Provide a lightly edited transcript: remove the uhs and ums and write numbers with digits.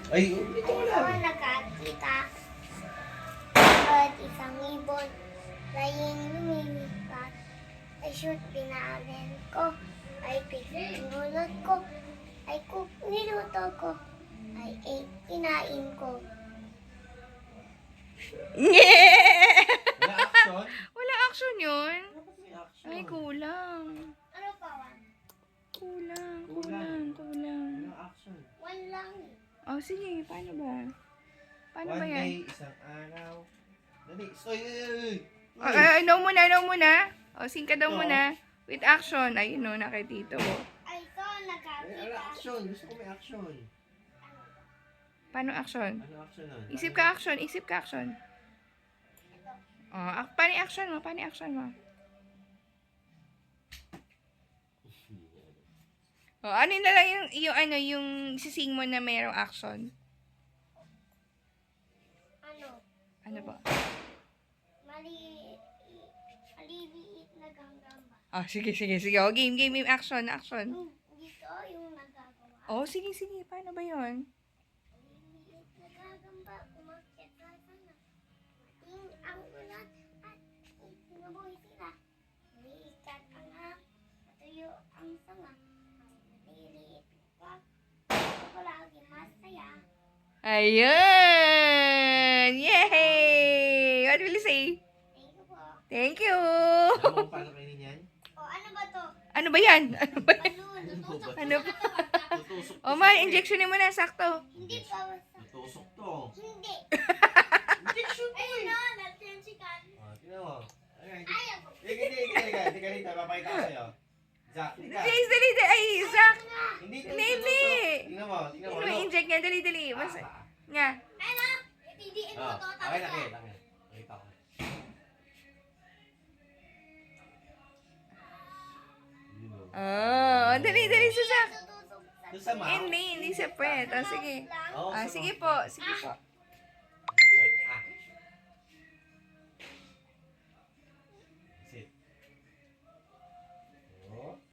Ay, ito ko lang. Ako nakakita at isang ibon laying lumilipat. Ay shoot, pinaamin ko. Ay pinulot ko. Ay niluto ko. Ay kinain ko. Yeah! Wala action. Wala action yun. Dapat may action. Ay, kulang. Ano pa, Wan? Kulang. Wala action. One lang eh. Oh, sige. Paano ba? Paano ba One yan? day, isang araw. Dali. Soy, Ay, no muna. O, sing ka daw Oo. muna. With action. Ayun no, nakitito. Ay, so Wala nakakita. action. Gusto ko may action. Paano action? Ano action nun? Isip ka action. Oh, paano action mo? Oh, ano na lang yung sising mo na mayroong action? Ano ba? Maliliit na ganggamba. Ah, sige. Oh, game, action. Dito yung nagagawa. Oh, sige. Paano ba yun? Maliliit na gagamba, umakyat sa sana. Mating ang ulan at sinubuhay sila. Umiikat ang hap, matuyo ang sanga. Ang maliliit na ako lagi masaya. Ayun! Yay! What will you say? Thank you po. Thank you! Alam mo kung paano kainin yan? O, ano ba to? Ano ba yan? Balloon. Tutusok Ano ko ba? sa Tutusok. Oh, man, injectionin mo na, sakto. Hindi pa. Tutusok to. Hindi. Injection to Ayun eh. na, natin si Kan. Tingnan mo. Ay, Ayaw ko. Hindi ka dito. Papakita ko sa'yo. Zack, hindi ka. Dali. Ay, Zach! Hindi. Hindi. Tingnan mo. Ano inject niya? Dali. Mas, nga. Ay na, ipidiin mo to. Tapos Okay, na. nakita ko. Oh, dali si Zach. Tutusok sa Doon sa mouth? Hindi siya pwede. Oh, sige. Oo, Ah, sa sige mouth. po.